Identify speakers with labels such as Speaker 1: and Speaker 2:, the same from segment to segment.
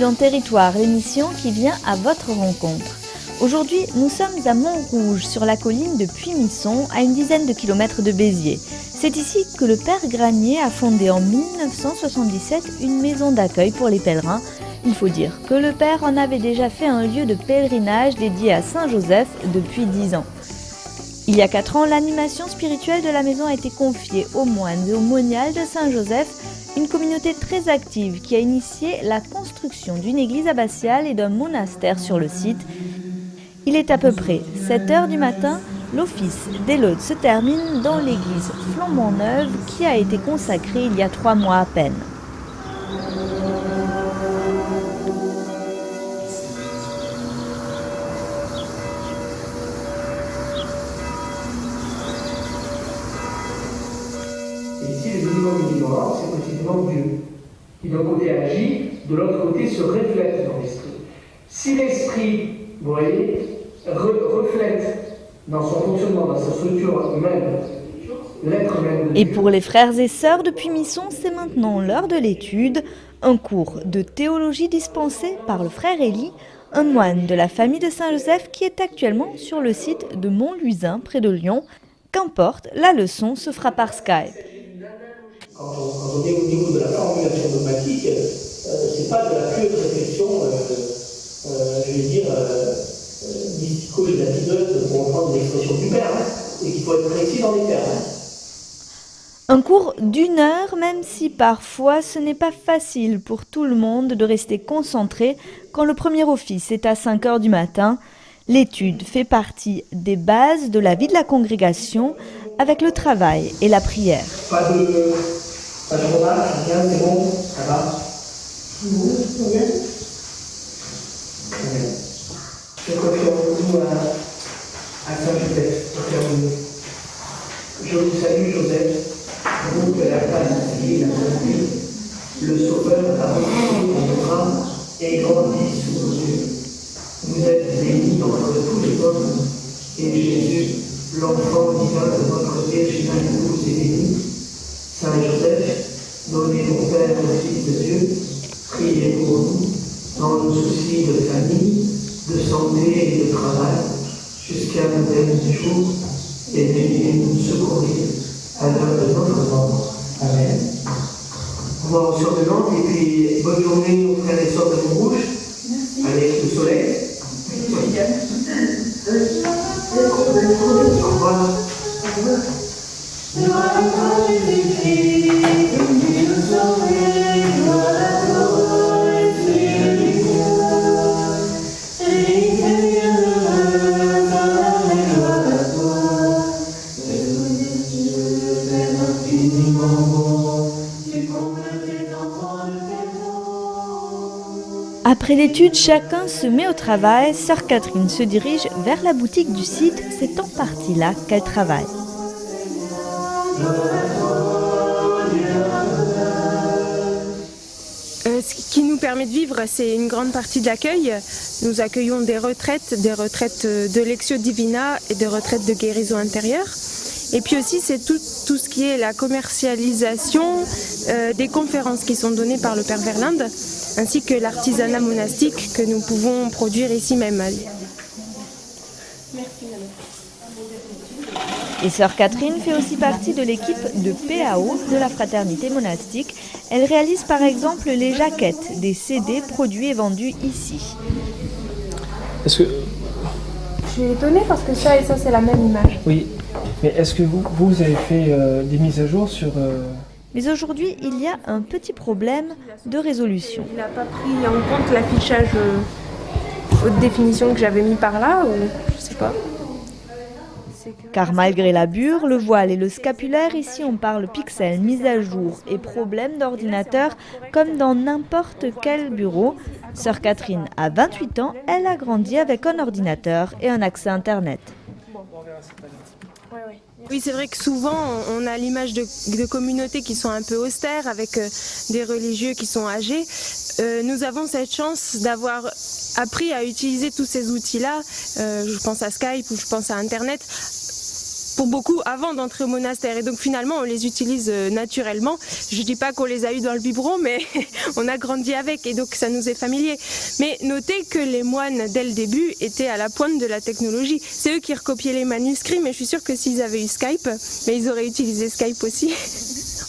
Speaker 1: dans Territoire, l'émission qui vient à votre rencontre. Aujourd'hui, nous sommes à Montrouge, sur la colline de Puy-Misson, à une dizaine de kilomètres de Béziers. C'est ici que le père Granier a fondé en 1977 une maison d'accueil pour les pèlerins. Il faut dire que le père en avait déjà fait un lieu de pèlerinage dédié à Saint-Joseph depuis 10 ans. Il y a 4 ans, l'animation spirituelle de la maison a été confiée aux moines et aux moniales de Saint-Joseph, une communauté très active qui a initié la construction d'une église abbatiale et d'un monastère sur le site. Il est à peu près 7 heures du matin, l'office des laudes se termine dans l'église flambant neuve qui a été consacrée il y a 3 mois à peine.
Speaker 2: Et ici, le minimum du mort, c'est précisément Dieu, qui d'un côté agit, de l'autre côté se reflète dans l'esprit. Si l'esprit, vous voyez, reflète dans son fonctionnement, dans sa structure même, l'être même de Dieu.
Speaker 1: Et pour les frères et sœurs de Puy-Misson, c'est maintenant l'heure de l'étude, un cours de théologie dispensé par le frère Élie, un moine de la famille de Saint-Joseph qui est actuellement sur le site de Montluisin, près de Lyon. Qu'importe, la leçon se fera par Skype.
Speaker 2: Quand on est au niveau de la formulation dogmatique, c'est pas de la pure réflexion, je vais dire, mystico-latineuse, pour reprendre l'expression du père, et qu'il faut être précis dans les termes.
Speaker 1: Un cours d'1 heure, même si parfois ce n'est pas facile pour tout le monde de rester concentré quand le premier office est à 5 heures du matin. L'étude fait partie des bases de la vie de la congrégation avec le travail et la prière.
Speaker 2: Pas de remarques, rien, c'est bon, ça va. Je confie en vous à Saint-Joseph, au cœur de nous. Je vous salue, Joseph, vous que la femme et la bonté, le Sauveur a repris dans vos bras et grandi sous vos yeux. Vous êtes bénie entre tous les hommes, et Jésus, l'enfant divin de votre Vierge épouse, est béni. Saint Joseph, donnez mon Père au Fils de Dieu, priez pour nous, dans nos soucis de famille, de santé et de travail, jusqu'à nos derniers jours, et veuillez nous secourir à l'heure de notre mort. Amen. On va en survenante, et puis bonne journée aux frères et sœurs de Montrouge. Allez, le soleil. Au revoir.
Speaker 1: Après l'étude, chacun se met au travail. Sœur Catherine se dirige vers la boutique du site. C'est en partie là qu'elle travaille.
Speaker 3: Ce qui nous permet de vivre, c'est une grande partie de l'accueil. Nous accueillons des retraites de Lectio Divina et des retraites de guérison intérieure. Et puis aussi, c'est tout ce qui est la commercialisation des conférences qui sont données par le Père Verlinde, ainsi que l'artisanat monastique que nous pouvons produire ici même.
Speaker 1: Et sœur Catherine fait aussi partie de l'équipe de PAO de la fraternité monastique. Elle réalise par exemple les jaquettes des CD produits et vendus ici.
Speaker 4: Est-ce que...
Speaker 3: Je suis étonnée parce que ça et ça c'est la même image.
Speaker 4: Oui, mais est-ce que vous avez fait des mises à jour sur...
Speaker 1: Mais aujourd'hui, il y a un petit problème de résolution.
Speaker 3: Il n'a pas pris en compte l'affichage haute définition que j'avais mis par là, ou je sais pas.
Speaker 1: Car malgré la bure, le voile et le scapulaire, ici on parle pixels, mise à jour et problèmes d'ordinateur comme dans n'importe quel bureau. Sœur Catherine a 28 ans, elle a grandi avec un ordinateur et un accès Internet.
Speaker 3: Oui, c'est vrai que souvent on a l'image de communautés qui sont un peu austères avec des religieux qui sont âgés. Nous avons cette chance d'avoir appris à utiliser tous ces outils-là. Je pense à Skype ou je pense à Internet pour beaucoup avant d'entrer au monastère. Et donc finalement, on les utilise naturellement. Je dis pas qu'on les a eus dans le biberon, mais on a grandi avec et donc ça nous est familier. Mais notez que les moines, dès le début, étaient à la pointe de la technologie. C'est eux qui recopiaient les manuscrits, mais je suis sûre que s'ils avaient eu Skype, mais ils auraient utilisé Skype aussi.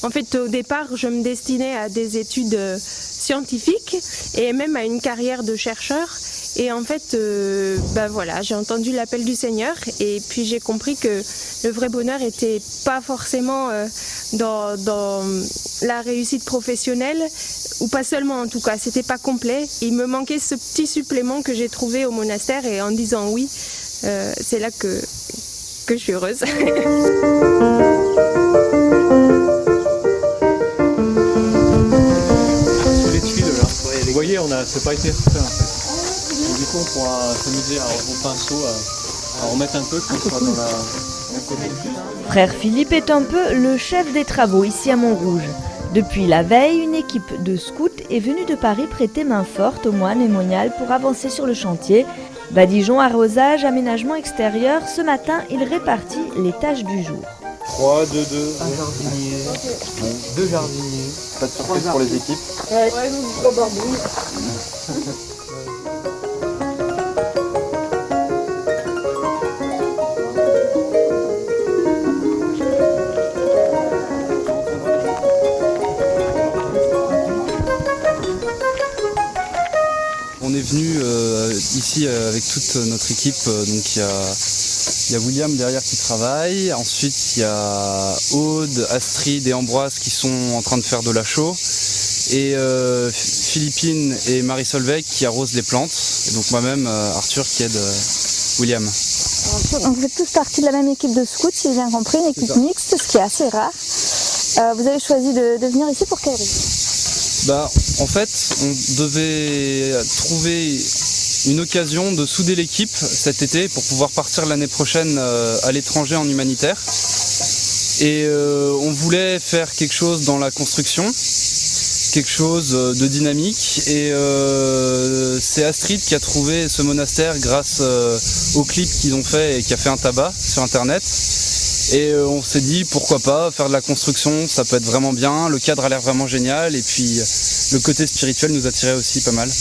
Speaker 3: En fait, au départ, je me destinais à des études scientifiques et même à une carrière de chercheur. Et en fait, voilà, j'ai entendu l'appel du Seigneur et puis j'ai compris que le vrai bonheur était pas forcément dans la réussite professionnelle, ou pas seulement en tout cas, c'était pas complet. Il me manquait ce petit supplément que j'ai trouvé au monastère et en disant oui, c'est là que je suis heureuse.
Speaker 5: Les tuiles là, vous voyez, c'est pas été refait en fait. Donc, du coup, on pourra s'amuser au pinceau à remettre un peu, qu'on soit dans la côté.
Speaker 1: Frère Philippe est un peu le chef des travaux ici à Montrouge. Depuis la veille, une équipe de scouts est venue de Paris prêter main forte aux moines et moniales pour avancer sur le chantier. Badigeon, arrosage, aménagement extérieur, ce matin, il répartit les tâches du jour.
Speaker 5: 3, 2, 2.
Speaker 4: Un jardinier, 2 jardiniers.
Speaker 5: Pas de surprise pour les équipes.
Speaker 2: Ouais, nous, au barbouille.
Speaker 6: On est venu ici avec toute notre équipe, donc il y a William derrière qui travaille, ensuite il y a Aude, Astrid et Ambroise qui sont en train de faire de la chaux, et Philippine et Marie-Solveig qui arrosent les plantes, et donc moi-même Arthur qui aide William.
Speaker 7: Donc vous faites tous partie de la même équipe de scouts, si j'ai bien compris, une équipe mixte, ce qui est assez rare. Vous avez choisi de venir ici pour quelle raison ?
Speaker 6: En fait, on devait trouver une occasion de souder l'équipe cet été pour pouvoir partir l'année prochaine à l'étranger en humanitaire. Et on voulait faire quelque chose dans la construction, quelque chose de dynamique. Et c'est Astrid qui a trouvé ce monastère grâce au clip qu'ils ont fait et qui a fait un tabac sur internet. Et on s'est dit pourquoi pas faire de la construction, ça peut être vraiment bien, le cadre a l'air vraiment génial et puis le côté spirituel nous attirait aussi pas mal.
Speaker 7: Donc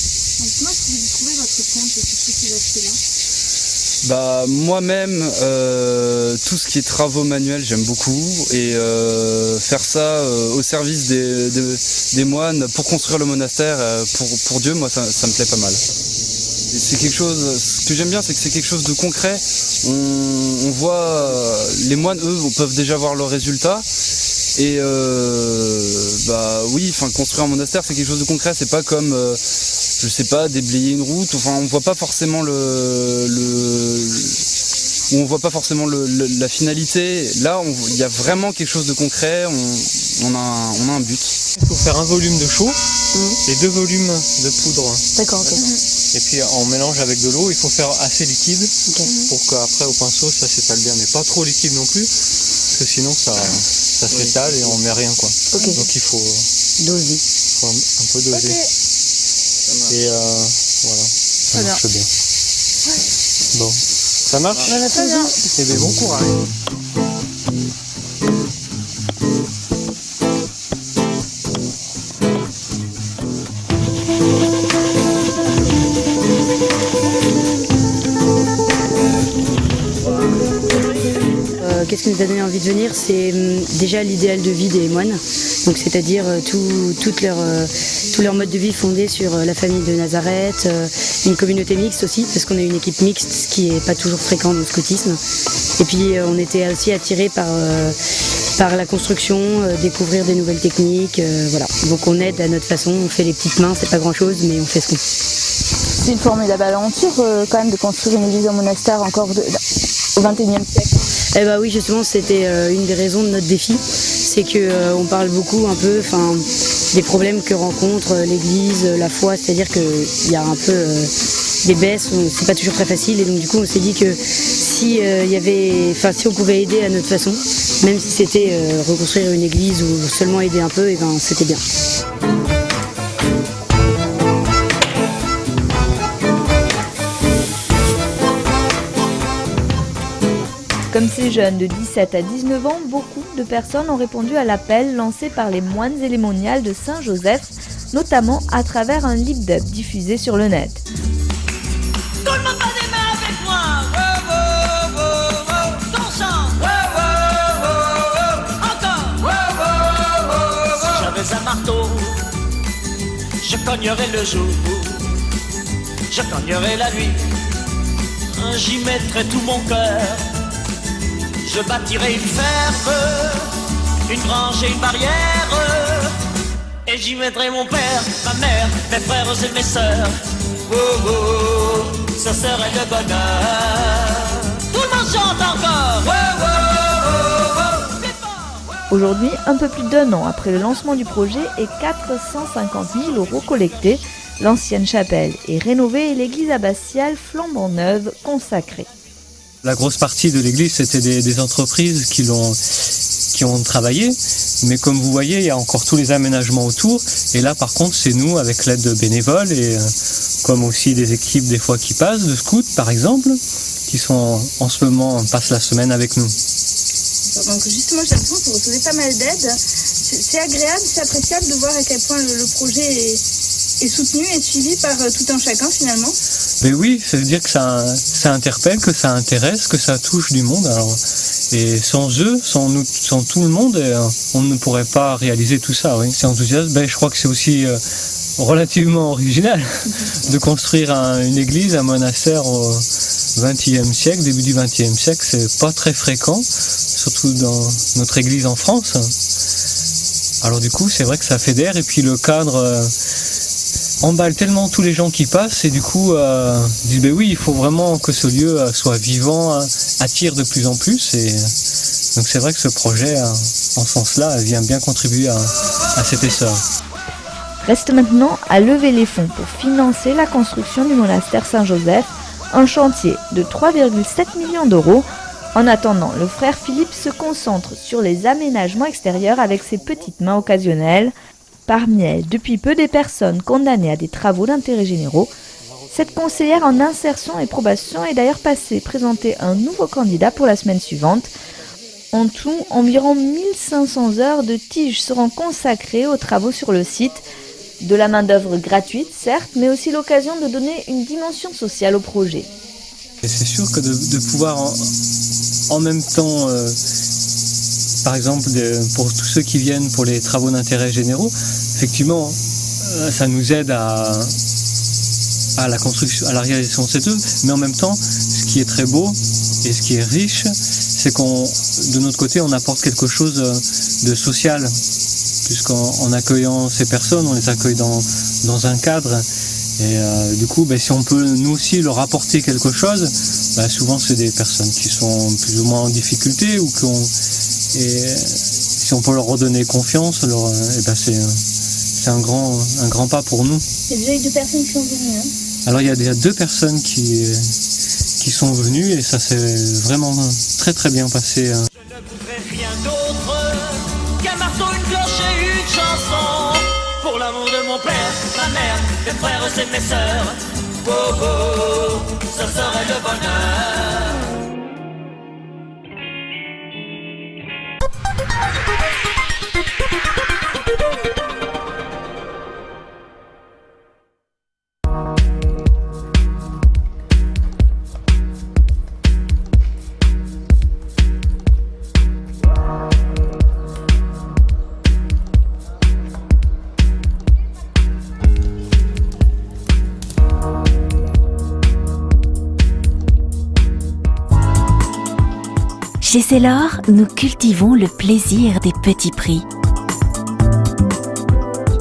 Speaker 7: moi, est-ce que vous trouvez votre compte sur tous ces aspects-là ?
Speaker 6: Moi-même, tout ce qui est travaux manuels, j'aime beaucoup et faire ça au service des moines pour construire le monastère pour Dieu, moi ça me plaît pas mal. C'est quelque chose, ce que j'aime bien, c'est que c'est quelque chose de concret. On voit, les moines, eux, peuvent déjà voir leurs résultats. Et construire un monastère, c'est quelque chose de concret. C'est pas comme, je sais pas, déblayer une route. Enfin, on voit pas forcément on voit pas forcément la finalité. Là, il y a vraiment quelque chose de concret. On a un but.
Speaker 5: Il faut faire un volume de chaux et 2 volumes de poudre.
Speaker 7: D'accord, ok.
Speaker 5: Et puis on mélange avec de l'eau, il faut faire assez liquide pour qu'après au pinceau ça s'étale bien, mais pas trop liquide non plus, parce que sinon ça s'étale et on met rien quoi.
Speaker 7: Okay.
Speaker 5: Donc il faut
Speaker 7: doser.
Speaker 5: Un peu doser. Okay. Et voilà, ça marche bien. Bon, ça marche ?
Speaker 7: Voilà, très bien.
Speaker 5: Et bien bon courage.
Speaker 8: Qu'est-ce qui nous a donné envie de venir ? C'est déjà l'idéal de vie des moines, donc c'est-à-dire tout leur mode de vie fondé sur la famille de Nazareth, une communauté mixte aussi, parce qu'on a une équipe mixte, ce qui n'est pas toujours fréquent dans le scoutisme. Et puis on était aussi attirés par la construction, découvrir des nouvelles techniques, voilà. Donc on aide à notre façon, on fait les petites mains, c'est pas grand-chose, mais on fait ce qu'on peut.
Speaker 7: C'est une formidable aventure quand même de construire une église en monastère encore au XXIe siècle.
Speaker 8: Eh bah oui, justement, c'était une des raisons de notre défi, c'est que on parle beaucoup un peu, des problèmes que rencontre l'Église, la foi, c'est-à-dire qu'il y a un peu des baisses, c'est pas toujours très facile, et donc du coup on s'est dit que si on pouvait aider à notre façon, même si c'était reconstruire une église ou seulement aider un peu, et ben c'était bien.
Speaker 1: Comme ces jeunes de 17 à 19 ans, beaucoup de personnes ont répondu à l'appel lancé par les moines et les moniales de Saint-Joseph, notamment à travers un lip-dub diffusé sur le net.
Speaker 9: Tout le monde bat des mains avec moi. Wow, wow, wow, wow. Ton chant. Wow, wow, wow, wow. Encore. Wow, wow, wow, wow. Si j'avais un marteau, je cognerais le jour, je cognerais la nuit, j'y mettrais tout mon cœur. Je bâtirais une ferme, une grange et une barrière, et j'y mettrais mon père, ma mère, mes frères et mes sœurs. Oh, oh, ce serait le bonheur. Tout le monde chante encore. Oh, oh, oh, oh.
Speaker 1: Aujourd'hui, un peu plus d'1 an après le lancement du projet et 450 000 € collectés, l'ancienne chapelle est rénovée et l'église abbatiale flambant neuve consacrée.
Speaker 5: La grosse partie de l'église, c'était des entreprises qui ont travaillé, mais comme vous voyez, il y a encore tous les aménagements autour, et là par contre c'est nous avec l'aide de bénévoles, et comme aussi des équipes des fois qui passent, de scouts par exemple, qui sont en ce moment, passent la semaine avec nous.
Speaker 7: Donc justement, j'ai l'impression que vous recevez pas mal d'aide. C'est agréable, c'est appréciable de voir à quel point le projet est soutenu et suivi par tout un chacun finalement.
Speaker 5: Mais oui, ça veut dire que ça interpelle, que ça intéresse, que ça touche du monde. Alors, et sans eux, sans nous, sans tout le monde, on ne pourrait pas réaliser tout ça. Oui. C'est enthousiaste. Je crois que c'est aussi relativement original de construire une église, un monastère au XXe siècle, début du XXe siècle. C'est pas très fréquent, surtout dans notre église en France. Alors du coup, c'est vrai que ça fédère, et puis le cadre emballe tellement tous les gens qui passent, et du coup disent oui, il faut vraiment que ce lieu soit vivant, attire de plus en plus, et donc c'est vrai que ce projet en ce sens-là vient bien contribuer à cet essor.
Speaker 1: Reste maintenant à lever les fonds pour financer la construction du monastère Saint-Joseph, un chantier de 3,7 millions d'euros. En attendant, le frère Philippe se concentre sur les aménagements extérieurs avec ses petites mains occasionnelles. Parmi elles, depuis peu, des personnes condamnées à des travaux d'intérêt généraux. Cette conseillère en insertion et probation est d'ailleurs passée présenter un nouveau candidat pour la semaine suivante. En tout, environ 1500 heures de tiges seront consacrées aux travaux sur le site. De la main-d'œuvre gratuite, certes, mais aussi l'occasion de donner une dimension sociale au projet.
Speaker 5: Et c'est sûr que de pouvoir en même temps, par exemple, pour tous ceux qui viennent pour les travaux d'intérêt généraux, effectivement, ça nous aide à la construction, à la réalisation de cette œuvre, mais en même temps, ce qui est très beau et ce qui est riche, c'est de notre côté, on apporte quelque chose de social, puisqu'en accueillant ces personnes, on les accueille dans un cadre. Et du coup, si on peut nous aussi leur apporter quelque chose, souvent c'est des personnes qui sont plus ou moins en difficulté, et si on peut leur redonner confiance, c'est un grand pas pour nous.
Speaker 7: Il y a déjà eu 2 personnes qui sont venues.
Speaker 5: Alors il y a déjà 2 personnes qui sont venues, et ça s'est vraiment très très bien passé.
Speaker 9: Je ne voudrais rien d'autre qu'un marteau, une cloche et une chanson, pour l'amour de mon père, ma mère, mes frères et mes sœurs. Oh oh, ce serait le bonheur.
Speaker 10: Chez Célor, nous cultivons le plaisir des petits prix.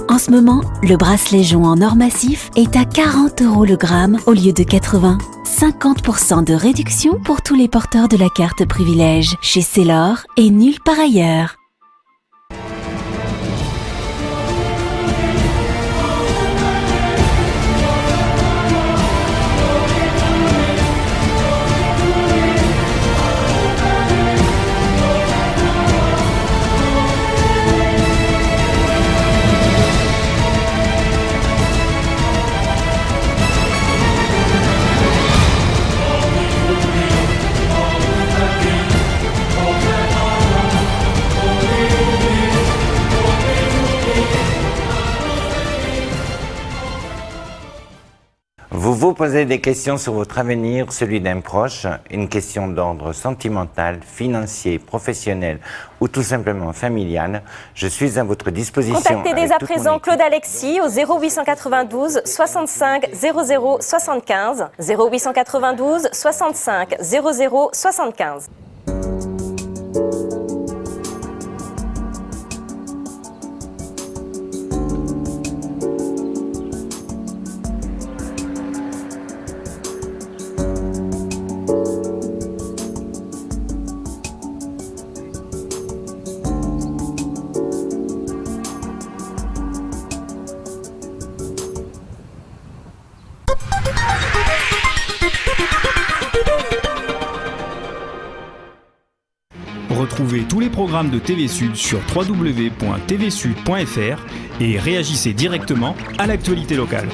Speaker 10: En ce moment, le bracelet jonc en or massif est à 40 € le gramme au lieu de 80. 50% de réduction pour tous les porteurs de la carte privilège chez Célor et nulle part ailleurs.
Speaker 11: Vous vous posez des questions sur votre avenir, celui d'un proche, une question d'ordre sentimental, financier, professionnel ou tout simplement familial. Je suis à votre disposition.
Speaker 12: Contactez dès à présent Claude Alexis au 0892 65 00 75 0892 65 00 75.
Speaker 13: Retrouvez tous les programmes de TV Sud sur www.tvsud.fr et réagissez directement à l'actualité locale.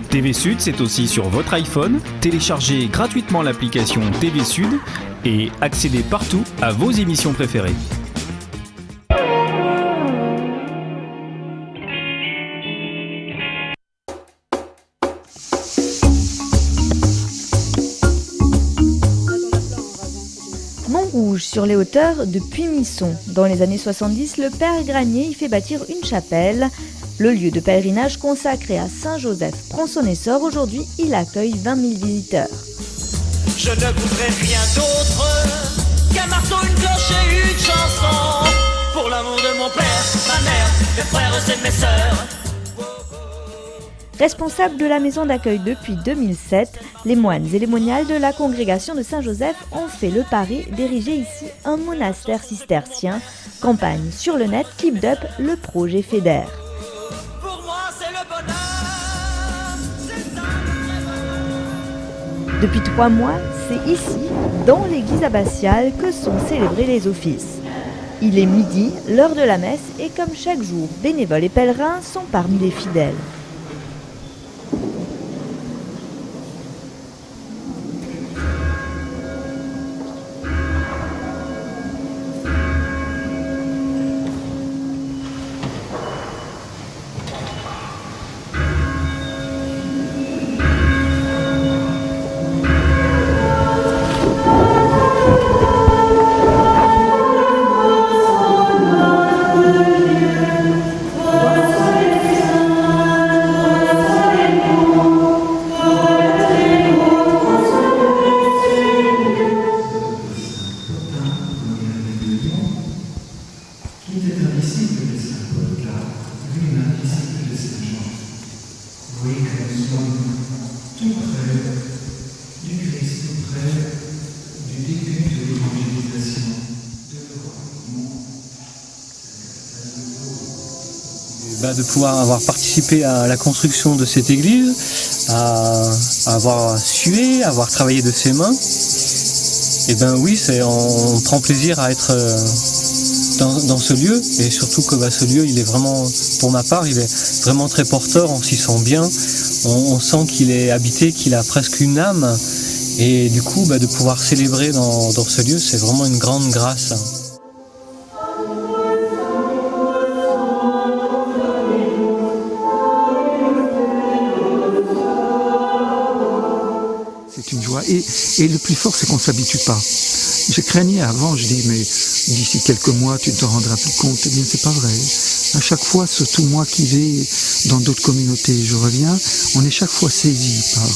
Speaker 13: TV Sud, c'est aussi sur votre iPhone. Téléchargez gratuitement l'application TV Sud et accédez partout à vos émissions préférées.
Speaker 1: Montrouge, sur les hauteurs de Puy-Misson. Dans les années 70, le père Granier y fait bâtir une chapelle. Le lieu de pèlerinage consacré à Saint-Joseph prend son essor. Aujourd'hui, il accueille 20 000 visiteurs.
Speaker 9: Je ne voudrais rien d'autre qu'un marteau, une cloche et une chanson. Pour l'amour de mon père, ma mère, mes frères et mes sœurs.
Speaker 1: Responsable de la maison d'accueil depuis 2007, les moines et les moniales de la congrégation de Saint-Joseph ont fait le pari d'ériger ici un monastère cistercien. Campagne sur le net, Keep Up, le projet fédère.
Speaker 9: Pour moi, c'est le bonheur.
Speaker 1: Depuis 3 mois, c'est ici, dans l'église abbatiale, que sont célébrés les offices. Il est midi, l'heure de la messe, et comme chaque jour, bénévoles et pèlerins sont parmi les fidèles.
Speaker 5: De pouvoir avoir participé à la construction de cette église, à avoir sué, à avoir travaillé de ses mains, et ben oui, on prend plaisir à être dans ce lieu, et surtout que ce lieu, il est vraiment, pour ma part, il est vraiment très porteur, on s'y sent bien, on sent qu'il est habité, qu'il a presque une âme, et du coup, de pouvoir célébrer dans ce lieu, c'est vraiment une grande grâce.
Speaker 14: Et le plus fort, c'est qu'on ne s'habitue pas. Je craignais avant, je dis, mais d'ici quelques mois, tu ne te rendras plus compte. Eh bien, c'est pas vrai. À chaque fois, surtout moi qui vais dans d'autres communautés, je reviens, on est chaque fois saisi par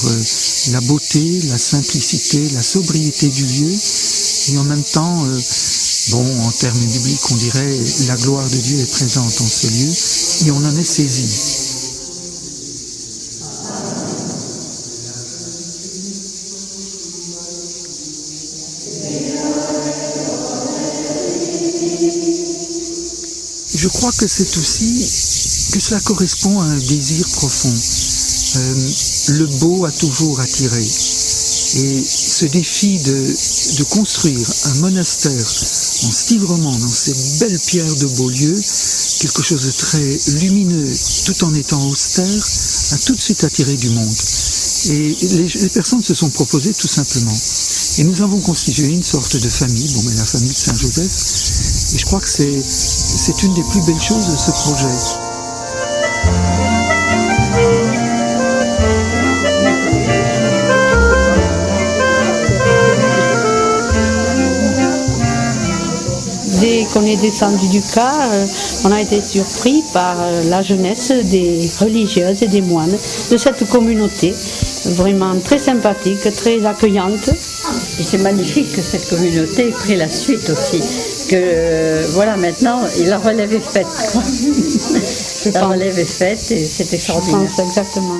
Speaker 14: la beauté, la simplicité, la sobriété du lieu. Et en même temps, en termes bibliques, on dirait, la gloire de Dieu est présente dans ce lieu. Et on en est saisi. Je crois que c'est aussi que cela correspond à un désir profond. Le beau a toujours attiré. Et ce défi de construire un monastère en style roman, dans ces belles pierres de Beaulieu, quelque chose de très lumineux, tout en étant austère, a tout de suite attiré du monde. Et les personnes se sont proposées tout simplement. Et nous avons constitué une sorte de famille, la famille de Saint-Joseph. Et je crois que c'est une des plus belles choses de ce projet.
Speaker 8: lorsqu'on est descendu du car, on a été surpris par la jeunesse des religieuses et des moines de cette communauté, vraiment très sympathique, très accueillante.
Speaker 15: Et c'est magnifique que cette communauté ait pris la suite aussi, que voilà, maintenant la relève est faite. La relève est faite et c'est extraordinaire.
Speaker 8: Je pense exactement.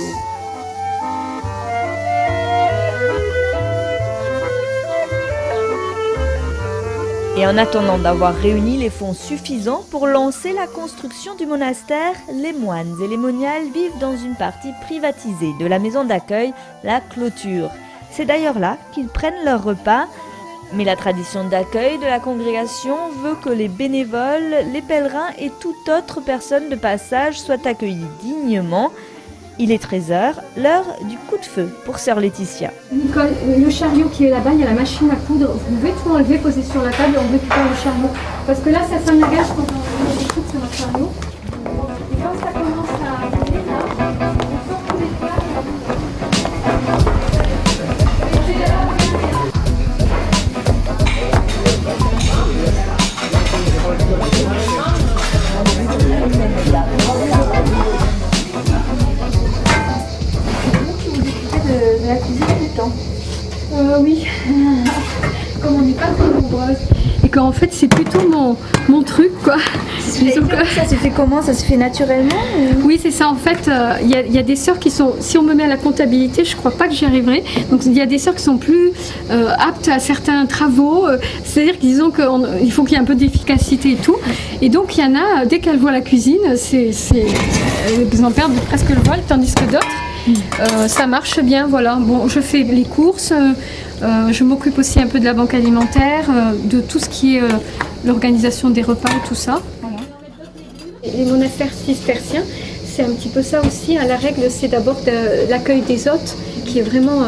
Speaker 1: Et en attendant d'avoir réuni les fonds suffisants pour lancer la construction du monastère, les moines et les moniales vivent dans une partie privatisée de la maison d'accueil, la clôture. C'est d'ailleurs là qu'ils prennent leur repas. Mais la tradition d'accueil de la congrégation veut que les bénévoles, les pèlerins et toute autre personne de passage soient accueillis dignement. Il est 13h, l'heure du coup de feu pour sœur Laetitia.
Speaker 16: Nicole, le chariot qui est là-bas, il y a la machine à coudre. Vous pouvez tout enlever, poser sur la table et on récupère le chariot. Parce que là, ça sonne la gage quand on coupe sur un chariot. Et quand ça commence à arriver là, on sort tous les plats. De la cuisine tout le temps. Oui, comme on n'est pas très nombreuses et qu'en fait c'est plutôt mon truc quoi.
Speaker 1: Ça se fait comment? Ça se fait naturellement ou...
Speaker 16: Oui c'est ça en fait, il y a des sœurs qui sont, si on me met à la comptabilité je crois pas que j'y arriverai, donc il y a des sœurs qui sont plus aptes à certains travaux, c'est-à-dire qu'ils disons qu'il faut qu'il y ait un peu d'efficacité et tout, et donc il y en a, dès qu'elles voient la cuisine, elles en perdent presque le voile, tandis que d'autres ça marche bien, voilà. Bon, je fais les courses, je m'occupe aussi un peu de la banque alimentaire, de tout ce qui est l'organisation des repas et tout ça. Voilà. Les monastères cisterciens, c'est un petit peu ça aussi. La règle, c'est d'abord l'accueil des hôtes, qui est vraiment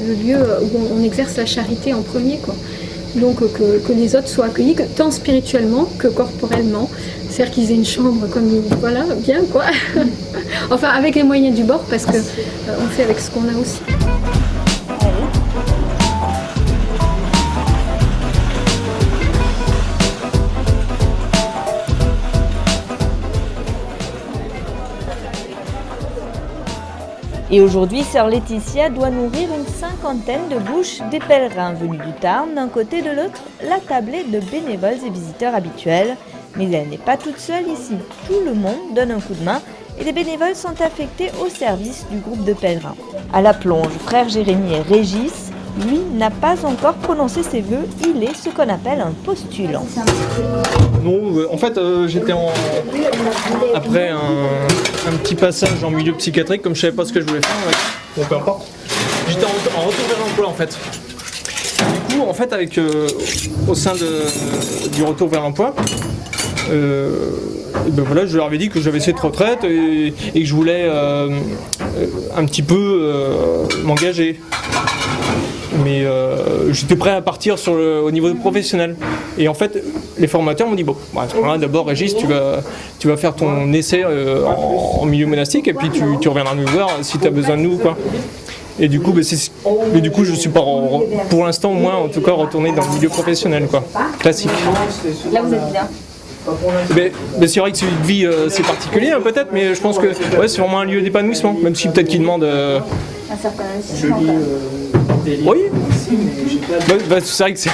Speaker 16: le lieu où on exerce la charité en premier, quoi. Donc que les hôtes soient accueillis tant spirituellement que corporellement. C'est-à-dire qu'ils aient une chambre comme voilà, bien quoi. Enfin avec les moyens du bord parce que on fait avec ce qu'on a aussi.
Speaker 1: Et aujourd'hui, sœur Laetitia doit nourrir une cinquantaine de bouches des pèlerins venus du Tarn, d'un côté de l'autre, la tablée de bénévoles et visiteurs habituels. Mais elle n'est pas toute seule ici. Tout le monde donne un coup de main et les bénévoles sont affectés au service du groupe de pèlerins. À la plonge, frère Jérémy et Régis, lui, n'a pas encore prononcé ses vœux. Il est ce qu'on appelle un postulant.
Speaker 4: Non, en fait, j'étais après un petit passage en milieu psychiatrique, comme je savais pas ce que je voulais faire, bon, peu importe. J'étais en retour vers l'emploi en fait. Du coup, en fait, au sein du retour vers l'emploi, ben voilà, je leur avais dit que j'avais cette retraite et que je voulais un petit peu m'engager. Mais j'étais prêt à partir au niveau professionnel. Et en fait, les formateurs m'ont dit bon, à ce moment-là, d'abord, Régis, tu vas faire ton essai en milieu monastique et puis tu reviendras nous voir si tu as besoin de nous, quoi. Et du coup, je suis pas, pour l'instant, moi, en tout cas, retourné dans le milieu professionnel, quoi, classique.
Speaker 1: Là, vous êtes bien.
Speaker 4: Mais c'est vrai que celui de vie, c'est particulier, hein, peut-être, mais je pense que ouais, c'est vraiment un lieu d'épanouissement, même si peut-être qu'il demande.
Speaker 1: Un certain investissement.
Speaker 4: Oui. C'est vrai que c'est.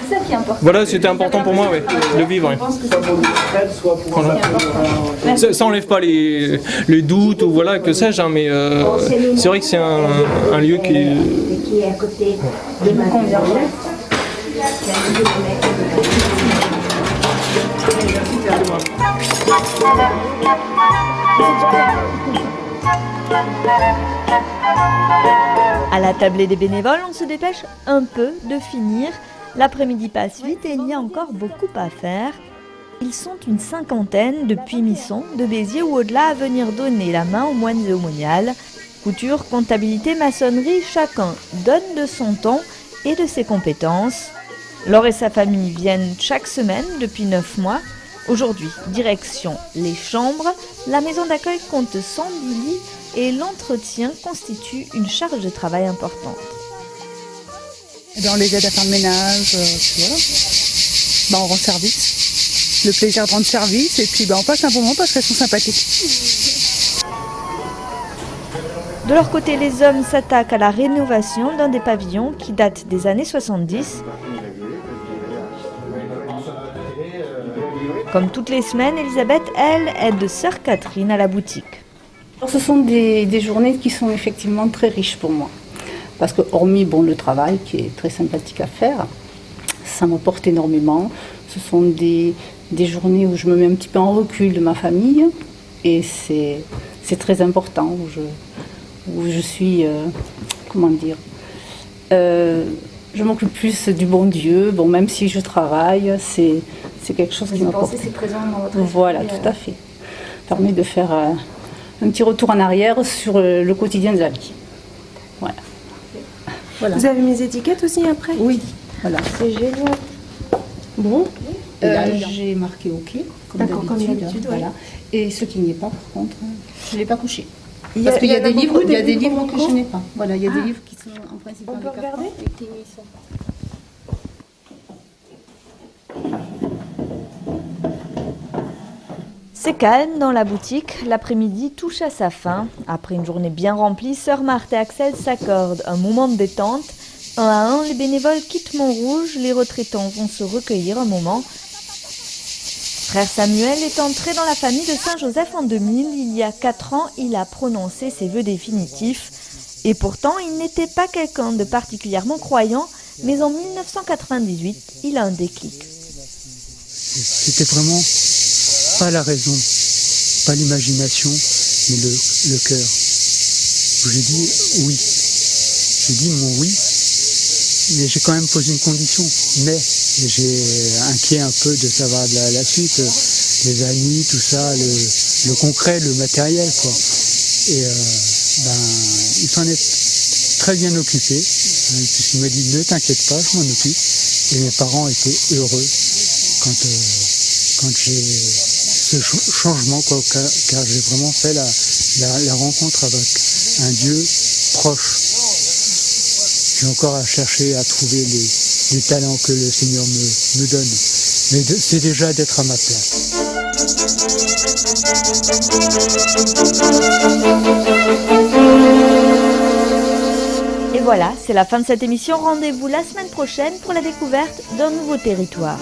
Speaker 1: C'est ça qui est important.
Speaker 4: Voilà, c'était important pour moi, ouais, de vivre. Ouais. Ça enlève pas les doutes ou voilà, que sais-je, hein, mais c'est vrai que c'est un lieu qui est
Speaker 1: à côté de ma convient. À la tablée des bénévoles, on se dépêche un peu de finir. L'après-midi passe vite et il y a encore beaucoup à faire. Ils sont une cinquantaine depuis Misson, de Béziers ou au-delà à venir donner la main aux moines et aux moniales. Couture, comptabilité, maçonnerie, chacun donne de son temps et de ses compétences. Laure et sa famille viennent chaque semaine depuis 9 mois. Aujourd'hui, direction les chambres. La maison d'accueil compte 110 lits et l'entretien constitue une charge de travail importante.
Speaker 15: Dans les aides à faire le ménage, voilà.
Speaker 17: on rend service. Le plaisir de rendre service et puis on passe un bon moment parce qu'elles sont sympathiques.
Speaker 1: De leur côté, les hommes s'attaquent à la rénovation d'un des pavillons qui date des années 70. Comme toutes les semaines, Elisabeth, elle, aide sœur Catherine à la boutique.
Speaker 15: Alors, ce sont des journées qui sont effectivement très riches pour moi. Parce que hormis le travail qui est très sympathique à faire, ça m'apporte énormément. Ce sont des journées où je me mets un petit peu en recul de ma famille et c'est très important, où je suis, je m'occupe plus du bon Dieu. Même si je travaille, c'est quelque chose qui m'apporte.
Speaker 8: C'est présent dans votre
Speaker 15: Voilà, tout à fait. Ça permet de faire un petit retour en arrière sur le quotidien de la vie. Voilà.
Speaker 3: Vous avez mes étiquettes aussi après?
Speaker 15: Oui, voilà.
Speaker 3: C'est génial. Bon.
Speaker 15: J'ai marqué OK, comme d'habitude. Voilà. Et ce qui n'y est pas, par contre, je ne l'ai pas couché. Parce qu'il y a des livres que je n'ai pas. Voilà, il y a des livres qui sont en principe.
Speaker 3: On peut regarder?
Speaker 1: C'est calme dans la boutique, l'après-midi touche à sa fin. Après une journée bien remplie, sœur Marthe et Axel s'accordent un moment de détente. Un à un, les bénévoles quittent Montrouge, les retraitants vont se recueillir un moment. Frère Samuel est entré dans la famille de Saint-Joseph en 2000. Il y a 4 ans, il a prononcé ses vœux définitifs. Et pourtant, il n'était pas quelqu'un de particulièrement croyant, mais en 1998, il a un déclic.
Speaker 14: C'était vraiment pas la raison, pas l'imagination, mais le cœur. J'ai dit oui. J'ai dit mon oui, mais j'ai quand même posé une condition. Mais j'ai inquiet un peu de savoir la suite, les amis, tout ça, le concret, le matériel, quoi. Et il s'en est très bien occupé. Il m'a dit ne t'inquiète pas, je m'en occupe. Et mes parents étaient heureux quand j'ai ce changement, quoi, car j'ai vraiment fait la rencontre avec un Dieu proche. J'ai encore à chercher à trouver les talents que le Seigneur me donne. Mais c'est déjà d'être à ma place.
Speaker 1: Et voilà, c'est la fin de cette émission. Rendez-vous la semaine prochaine pour la découverte d'un nouveau territoire.